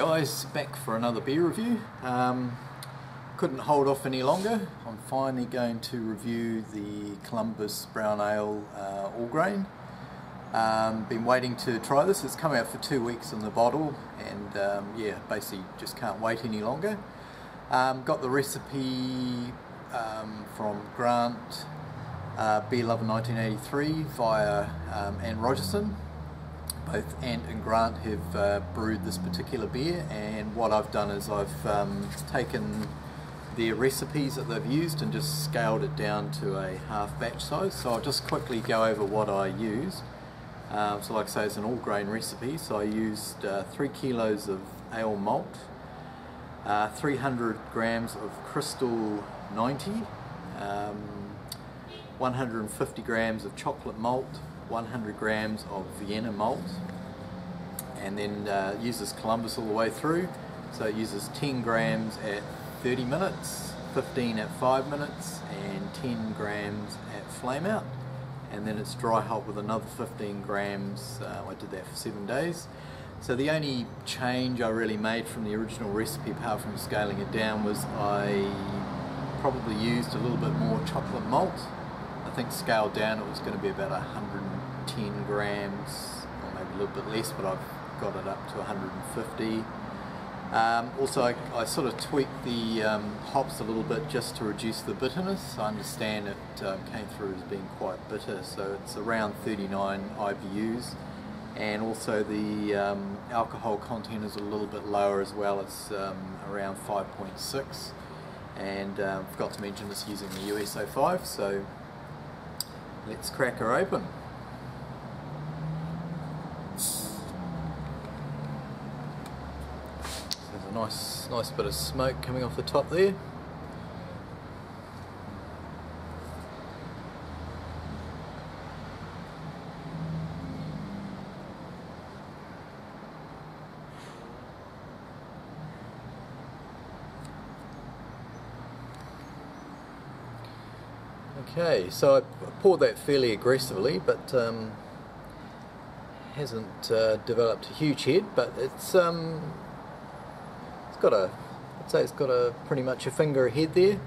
guys, back for another beer review. Couldn't hold off any longer. I'm finally going to review the Columbus Brown Ale all grain. Been waiting to try this. It's come out for 2 weeks in the bottle, and yeah, basically just can't wait any longer. Got the recipe from Grant, Beer Lover 1983 via Ann Rogerson. Both Ant and Grant have brewed this particular beer, and what I've done is I've taken their recipes that they've used and just scaled it down to a half batch size. So I'll just quickly go over what I used. So like I say, it's an all grain recipe, so I used 3 kilos of ale malt, 300 grams of Crystal 90, 150 grams of chocolate malt, 100 grams of Vienna malt, and then uses Columbus all the way through. So it uses 10 grams at 30 minutes, 15 at 5 minutes, and 10 grams at flame out. And then it's dry hop with another 15 grams. I did that for 7 days. So the only change I really made from the original recipe, apart from scaling it down, was I probably used a little bit more chocolate malt. I think scaled down it was going to be about 110 grams, or maybe a little bit less, but I've got it up to 150. Also I sort of tweaked the hops a little bit just to reduce the bitterness. I understand it came through as being quite bitter, so it's around 39 IBUs, and also the alcohol content is a little bit lower as well. It's around 5.6, and forgot to mention it's using the US-05, so let's crack her open. There's a nice bit of smoke coming off the top there. Okay, so I poured that fairly aggressively, but hasn't developed a huge head, but it's got a, I'd say it's got a pretty much a finger head there.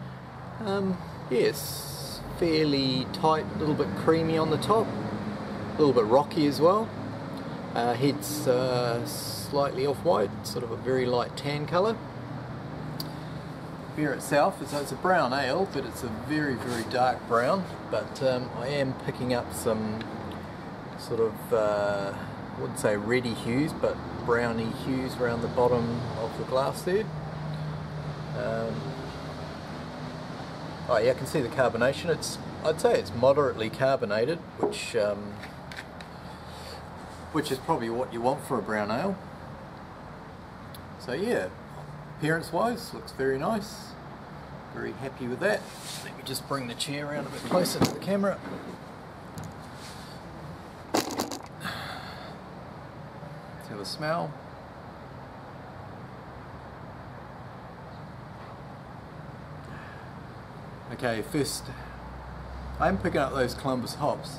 Yes, fairly tight, a little bit creamy on the top, a little bit rocky as well. Head's slightly off-white, sort of a very light tan colour. Beer itself is, it's a brown ale, but it's a very dark brown, but I am picking up some sort of I wouldn't say reddy hues, but browny hues around the bottom of the glass there. Oh yeah, I can see the carbonation. I'd say it's moderately carbonated, which is probably what you want for a brown ale. So yeah, appearance wise looks very nice. Very happy with that. Let me just bring the chair around a bit closer to the camera. Let's have a smell. Okay, first I'm picking up those Columbus hops.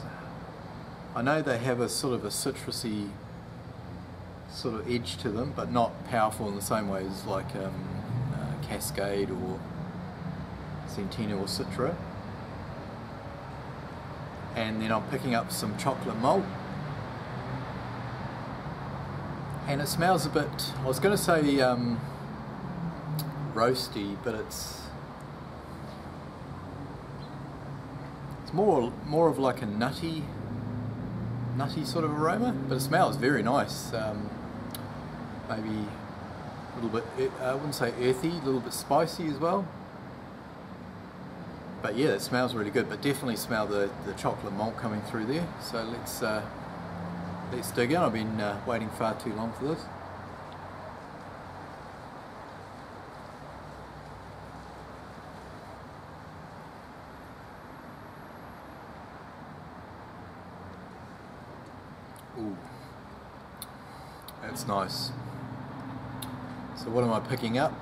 I know they have a sort of a citrusy sort of edge to them, but not powerful in the same way as like Cascade or Centennial or Citra. And then I'm picking up some chocolate malt, and it smells a bit, I was going to say roasty, but it's more of like a nutty sort of aroma, but it smells very nice. Maybe a little bit, I wouldn't say earthy, a little bit spicy as well. But yeah, it smells really good, but definitely smell the chocolate malt coming through there. So let's dig in. I've been waiting far too long for this. Ooh, that's nice. So what am I picking up?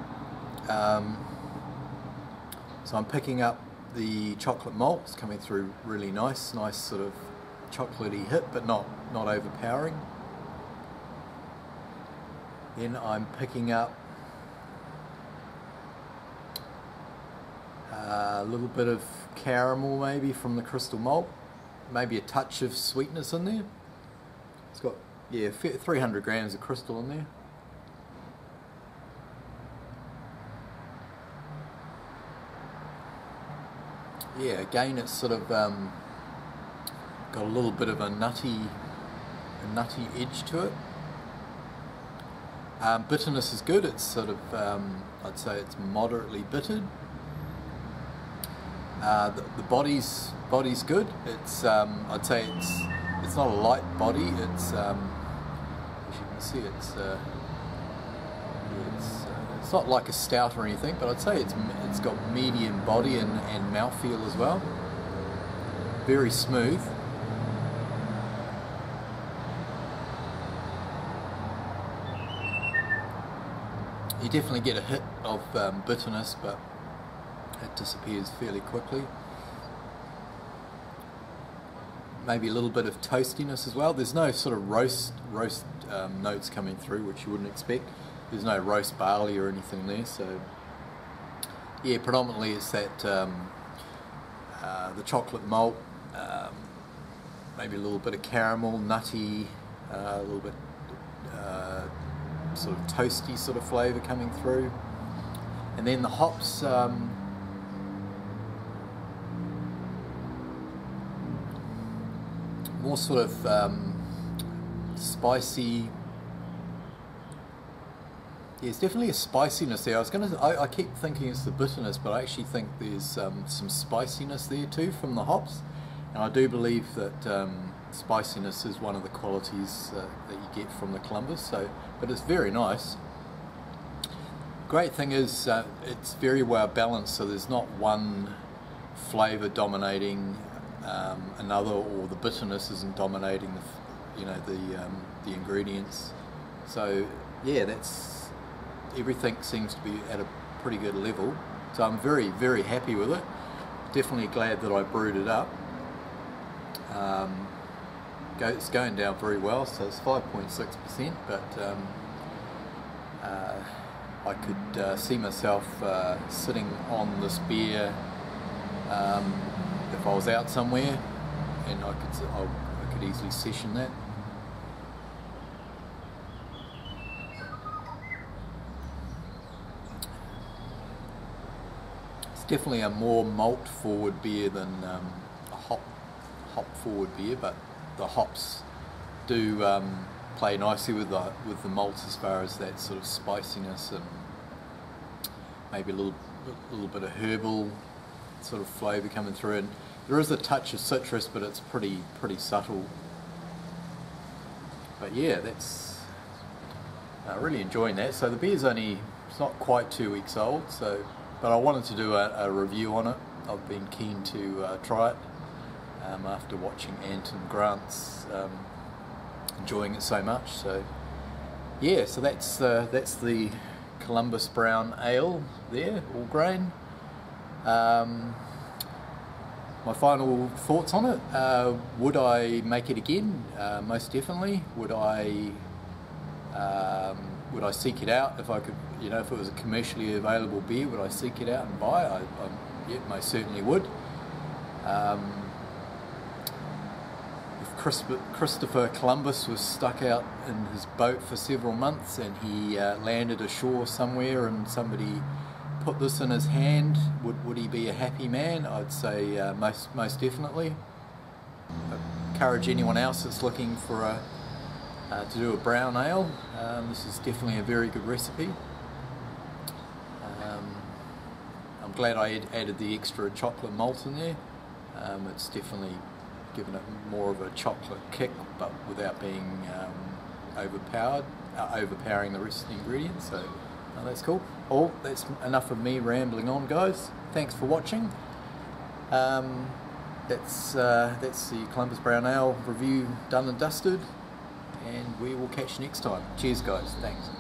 So I'm picking up the chocolate malt. It's coming through really nice sort of chocolatey hit, but not overpowering. Then I'm picking up a little bit of caramel maybe from the crystal malt, maybe a touch of sweetness in there. It's got, yeah, 300 grams of crystal in there. Yeah, again it's sort of got a little bit of a nutty edge to it. Bitterness is good. It's sort of, I'd say it's moderately bittered. The body's good. It's I'd say it's not a light body. It's as you can see, it's not like a stout or anything, but I'd say it's got medium body and mouthfeel as well. Very smooth. You definitely get a hit of bitterness, but it disappears fairly quickly. Maybe a little bit of toastiness as well. There's no sort of roast notes coming through, which you wouldn't expect. There's no roast barley or anything there, so yeah, predominantly it's that the chocolate malt, maybe a little bit of caramel, nutty, a little bit sort of toasty sort of flavour coming through, and then the hops. More sort of spicy. Yeah, it's definitely a spiciness there. I keep thinking it's the bitterness, but I actually think there's some spiciness there too from the hops, and I do believe that spiciness is one of the qualities that you get from the Columbus. So, but it's very nice. Great thing is it's very well balanced, so there's not one flavour dominating another, or the bitterness isn't dominating the ingredients. So yeah, everything seems to be at a pretty good level. So I'm very, very happy with it. Definitely glad that I brewed it up. It's going down very well, so it's 5.6%, but I could see myself sitting on this beer if I was out somewhere, and I could easily session that. It's definitely a more malt forward beer than a hop forward beer, but the hops do play nicely with the malts as far as that sort of spiciness and maybe a little bit of herbal sort of flavour coming through, and there is a touch of citrus, but it's pretty subtle. But yeah, that's really enjoying that. So the beer's it's not quite 2 weeks old, so but I wanted to do a review on it. I've been keen to try it after watching Ant and Grant's enjoying it so much. So yeah, so that's the Columbus Brown Ale there, all grain. My final thoughts on it: would I make it again? Most definitely. Would I seek it out if I could? If it was a commercially available beer, would I seek it out and buy? Yeah, most certainly would. If Christopher Columbus was stuck out in his boat for several months and he landed ashore somewhere and somebody put this in his hand, would he be a happy man? I'd say most definitely. I encourage anyone else that's looking for to do a brown ale. This is definitely a very good recipe. I'm glad I added the extra chocolate malt in there. It's definitely given it more of a chocolate kick, but without being overpowering the rest of the ingredients. So that's cool. That's enough of me rambling on, guys. Thanks for watching. That's the Columbus Brown Ale review done and dusted, and we will catch you next time. Cheers, guys. Thanks.